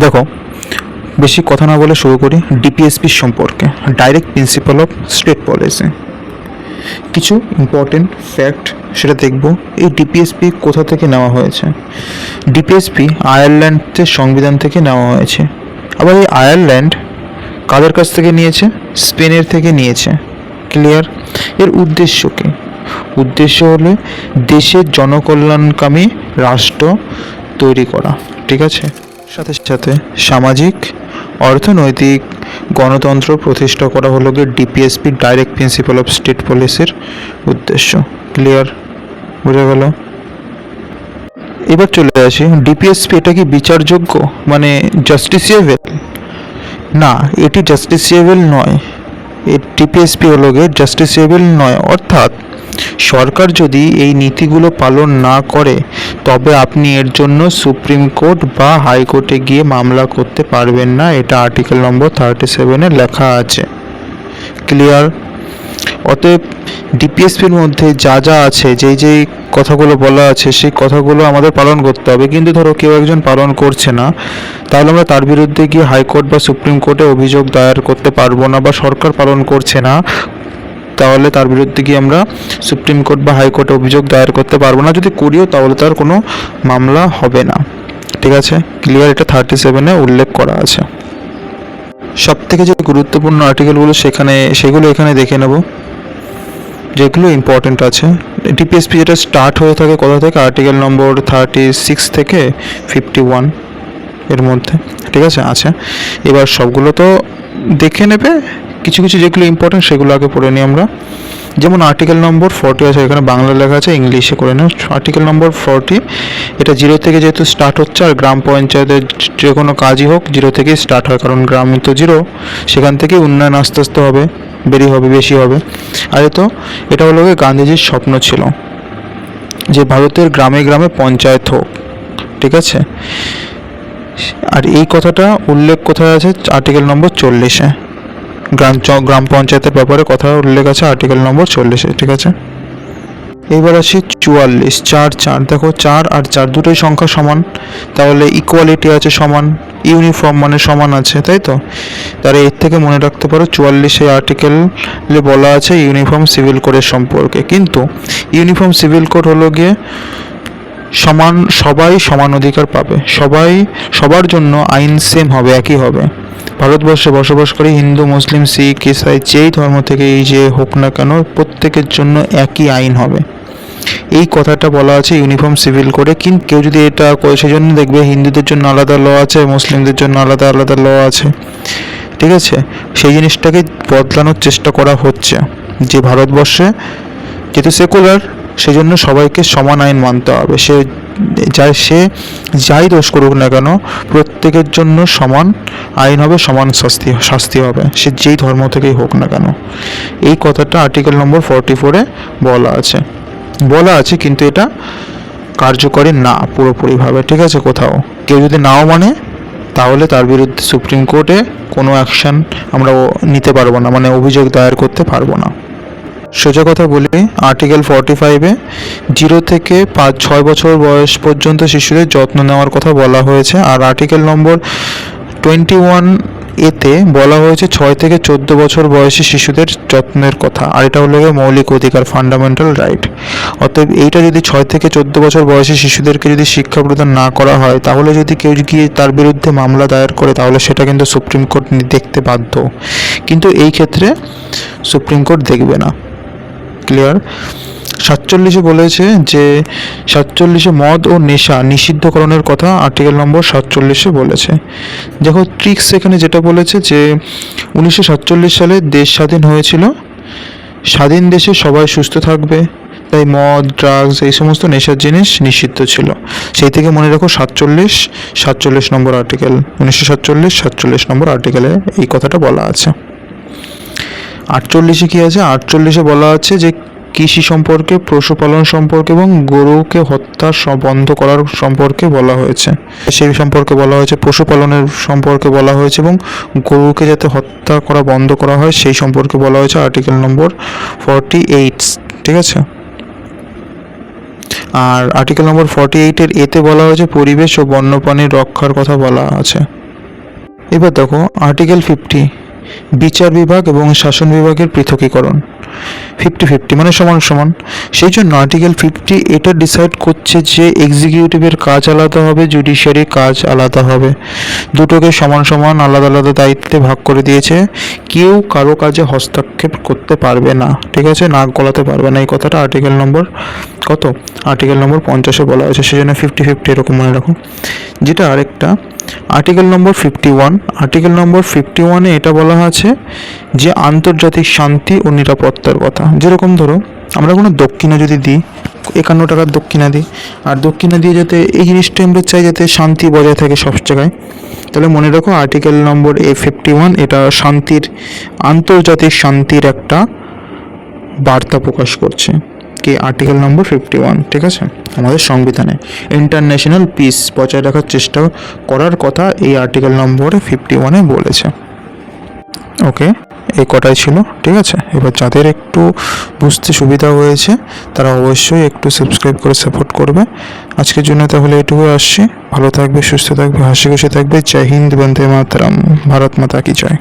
দেখো, বেশি কথা না বলে শুরু করি ডিপিএসপি সম্পর্কে, direct principal of state policy. কিছু ইম্পর্টেন্ট ফ্যাক্ট সেটা দেখব। এই ডিপিএসপি কোথা থেকে নেওয়া হয়েছে? ডিপিএসপি আয়ারল্যান্ডের সংবিধান থেকে নেওয়া হয়েছে। আবার এই আয়ারল্যান্ড কাদের কাছ থেকে নিয়েছে? স্পেনের থেকে নিয়েছে। ক্লিয়ার? এর উদ্দেশ্য কী? উদ্দেশ্য হলো দেশের জনকল্যাণকামী রাষ্ট্র তৈরি করা, ঠিক আছে? সাথে সাথে সামাজিক, অর্থনৈতিক গণতন্ত্র প্রতিষ্ঠা করা হলো গিয়ে DPSP direct principal of state পলিসির উদ্দেশ্য। ক্লিয়ার? বোঝা গেল? এবার চলে আসি, ডিপিএসপি এটা কি বিচারযোগ্য, মানে জাস্টিসিয়েবল? না, এটি জাস্টিসিয়েবল নয়। এই ডিপিএসপি হলো গিয়ে জাস্টিসিয়েবল নয়, অর্থাৎ সরকার যদি এই নীতিগুলো পালন না করে তবে আপনি এর জন্য সুপ্রিম কোর্ট বা হাইকোর্টে গিয়ে মামলা করতে পারবেন না। এটা আর্টিকেল নম্বর 37-এ লেখা আছে। ক্লিয়ার? অতএব ডিপিএসপির মধ্যে যা যা আছে, যেই কথাগুলো বলা আছে সেই কথাগুলো আমাদের পালন করতে হবে। কিন্তু ধরো কেউ একজন পালন করছে না, তাহলে আমরা তার বিরুদ্ধে গিয়ে হাইকোর্ট বা সুপ্রিম কোর্টে অভিযোগ দায়ের করতে পারবো না। বা সরকার পালন করছে না, তাহলে তার বিরুদ্ধে গিয়ে আমরা সুপ্রিম কোর্ট বা হাইকোর্টে অভিযোগ দায়ের করতে পারবো না। যদি করিও তাহলে তার কোনো মামলা হবে না। ঠিক আছে? ক্লিয়ার? এটা 37-এ উল্লেখ করা আছে। সব থেকে যে গুরুত্বপূর্ণ আর্টিকেলগুলো সেগুলো এখানে দেখে নেব, যেগুলো ইম্পর্টেন্ট আছে। ডিপিএসপি যেটা স্টার্ট হয়ে থাকে কোথা থেকে? আর্টিকেল নম্বর 36 থেকে 51 এর মধ্যে, ঠিক আছে? এবার সবগুলো তো দেখে নেবে, কিছু কিছু যেগুলো ইম্পর্টেন্ট সেগুলো আগে পড়ে নিই আমরা। যেমন আর্টিকেল নম্বর 40 আছে, এখানে বাংলা লেখা আছে, ইংলিশে করে নেব। আর্টিকেল নম্বর 40, এটা 0 থেকে যেহেতু স্টার্ট হচ্ছে, আর গ্রাম পঞ্চায়েতের যে কোনো কাজই হোক 0 থেকেই স্টার্ট হয়, কারণ গ্রামে তো 0, সেখান থেকে উন্নয়ন আস্তে আস্তে হবে, বেশি হবে। আর এটা হলো গান্ধীজির স্বপ্ন ছিল যে ভারতের গ্রামে গ্রামে পঞ্চায়েত হোক, ঠিক আছে? আর এই কথাটা উল্লেখ কোথায় আছে? আর্টিকেল নম্বর 40-এ গ্রাম পঞ্চায়েতের ব্যাপারে কথা উল্লেখ আছে আর্টিকেল নম্বর 40-এ, ঠিক আছে? এবার আসি 44, 4 দেখো 4 আর 4 দুটোই সংখ্যা সমান, তাহলে ইকুয়ালিটি আছে, সমান। ইউনিফর্ম মানে সমান আছে, তাই তো? তাহলে এর থেকে মনে রাখতে পারো 44 আর্টিকেলে বলা আছে ইউনিফর্ম সিভিল কোডের সম্পর্কে। কিন্তু ইউনিফর্ম সিভিল কোড হলো গিয়ে সবাই সমান অধিকার পাবে, সবার জন্য আইন সেম হবে, একই হবে। ভারতবর্ষে বসবাসকারী হিন্দু, মুসলিম, শিখ, ইসাই যেই ধর্ম থেকে যে হোক না কেন প্রত্যেকের জন্য একই আইন হবে। এই কথাটা বলা আছে ইউনিফর্ম সিভিল কোডে। কিন্তু কেউ যদি এটা করে, সেজন্য দেখবে হিন্দুদের জন্য আলাদা ল আছে, মুসলিমদের জন্য আলাদা আলাদা ল আছে, ঠিক আছে? সেই জিনিসটাকে বদলানোর চেষ্টা করা হচ্ছে যে ভারতবর্ষে যেহেতু সেকুলার, সেজন্য সবাইকে সমান আইন মানতে হবে। সে যাই দোষ করুক না কেন, প্রত্যেকের জন্য সমান আইন হবে, সমান শাস্তি হবে, সে যেই ধর্ম থেকেই হোক না কেন। এই কথাটা আর্টিকেল নম্বর 44-এ বলা আছে, কিন্তু এটা কার্যকরী না পুরোপুরিভাবে, ঠিক আছে? কোথাও কেউ যদি নাও মানে, তাহলে তার বিরুদ্ধে সুপ্রিম কোর্টে কোনো অ্যাকশন আমরা নিতে পারবো না, মানে অভিযোগ দায়ের করতে পারবো না। সোজা কথা বলি, আর্টিকেল 45-এ 0 থেকে 6 বছর বয়স পর্যন্ত শিশুদের যত্ন নেওয়ার কথা বলা হয়েছে। আর আর্টিকেল নম্বর 21-এতে বলা হয়েছে 6 থেকে 14 বছর বয়সী শিশুদের যত্নের কথা। আর এটা হলো মৌলিক অধিকার, ফান্ডামেন্টাল রাইট। অতএব এইটা যদি 6 থেকে 14 বছর বয়সী শিশুদেরকে যদি শিক্ষা প্রদান না করা হয়, তাহলে যদি কেউ গিয়ে তার বিরুদ্ধে মামলা দায়ের করে, তাহলে সেটা কিন্তু সুপ্রিম কোর্ট দেখতে বাধ্য। কিন্তু এই ক্ষেত্রে সুপ্রিম কোর্ট দেখবে না। ক্লিয়ার? 47-এ বলেছে যে 47-এ মদ ও নেশা নিষিদ্ধকরণের কথা আর্টিকেল নম্বর 47-এ বলেছে। দেখো ট্রিক্স এখানে যেটা বলেছে যে 1947 সালে দেশ স্বাধীন হয়েছিল, স্বাধীন দেশে সবাই সুস্থ থাকবে, তাই মদ, ড্রাগস এই সমস্ত নেশার জিনিস নিষিদ্ধ ছিল। সেই থেকে মনে রাখো 47 নম্বর আর্টিকেল, 1947 নম্বর আর্টিকেলে এই কথাটা বলা আছে। 48-এ কী আছে? 48-এ বলা আছে যে কৃষি সম্পর্কে, পশুপালন সম্পর্কে এবং গরুকে হত্যা বন্ধ করার সম্পর্কে বলা হয়েছে। সেই সম্পর্কে বলা হয়েছে, পশুপালনের সম্পর্কে বলা হয়েছে, এবং গরুকে যাতে হত্যা করা বন্ধ করা হয় সেই সম্পর্কে বলা হয়েছে আর্টিকেল নম্বর 48, ঠিক আছে? আর আর্টিকেল নম্বর 48-এর এতে বলা হয়েছে পরিবেশ ও বন্যপ্রাণীর রক্ষার কথা বলা আছে। এবার দেখো আর্টিকেল 50, বিচার বিভাগ এবং শাসন বিভাগের পৃথকীকরণ। 50-50 মানে সমান সমান। সেই জন্য আর্টিকেল 50 এটা ডিসাইড করছে যে এক্সিকিউটিভের কাজ আলাদা হবে, জুডিশিয়ারির কাজ আলাদা হবে, দুটোকে সমান সমান আলাদা আলাদা দায়িত্বে ভাগ করে দিয়েছে। কেউ কারো কাজে হস্তক্ষেপ করতে পারবে না, ঠিক আছে, নাক গলাতে পারবে না। এই কথাটা আর্টিকেল নম্বর কত, আর্টিকেল নম্বর 50-এ বলা হয়েছে, সেই জন্য 50-50 এরকম মনে রাখো। যেটা আরেকটা আর্টিকেল নম্বর 51, আর্টিকেল নম্বর 51-এ এটা বলা আছে যে আন্তর্জাতিক শান্তি ও নিরাপত্তার কথা। যেরকম ধরো আমরা কোনো দক্ষিণা যদি দিই, 51 টাকার দক্ষিণা দিই, আর দক্ষিণা দিয়ে যাতে এই জিনিসটা আমরা চাই যাতে শান্তি বজায় থাকে সব জায়গায়, তাহলে মনে রাখো আর্টিকেল নম্বর 51 এটা শান্তির, আন্তর্জাতিক শান্তির একটা বার্তা প্রকাশ করছে। কি আর্টিকেল নম্বর 51, ঠিক আছে, আমাদের সংবিধানে ইন্টারন্যাশনাল পিস বজায় রাখার চেষ্টা করার কথা এই আর্টিকেল নম্বর 51-এ বলেছে। ওকে, এই কটাই ছিল, ঠিক আছে। এবার যাদের একটু বুঝতে সুবিধা হয়েছে তারা অবশ্যই একটু সাবস্ক্রাইব করে সাপোর্ট করবে। আজকের জন্য তাহলে এটুকু আসছি। ভালো থাকবে, সুস্থ থাকবে, হাসি খুশি থাকবে। জয় হিন্দ, বন্দে মাতরম, ভারত মাতা কি জয়।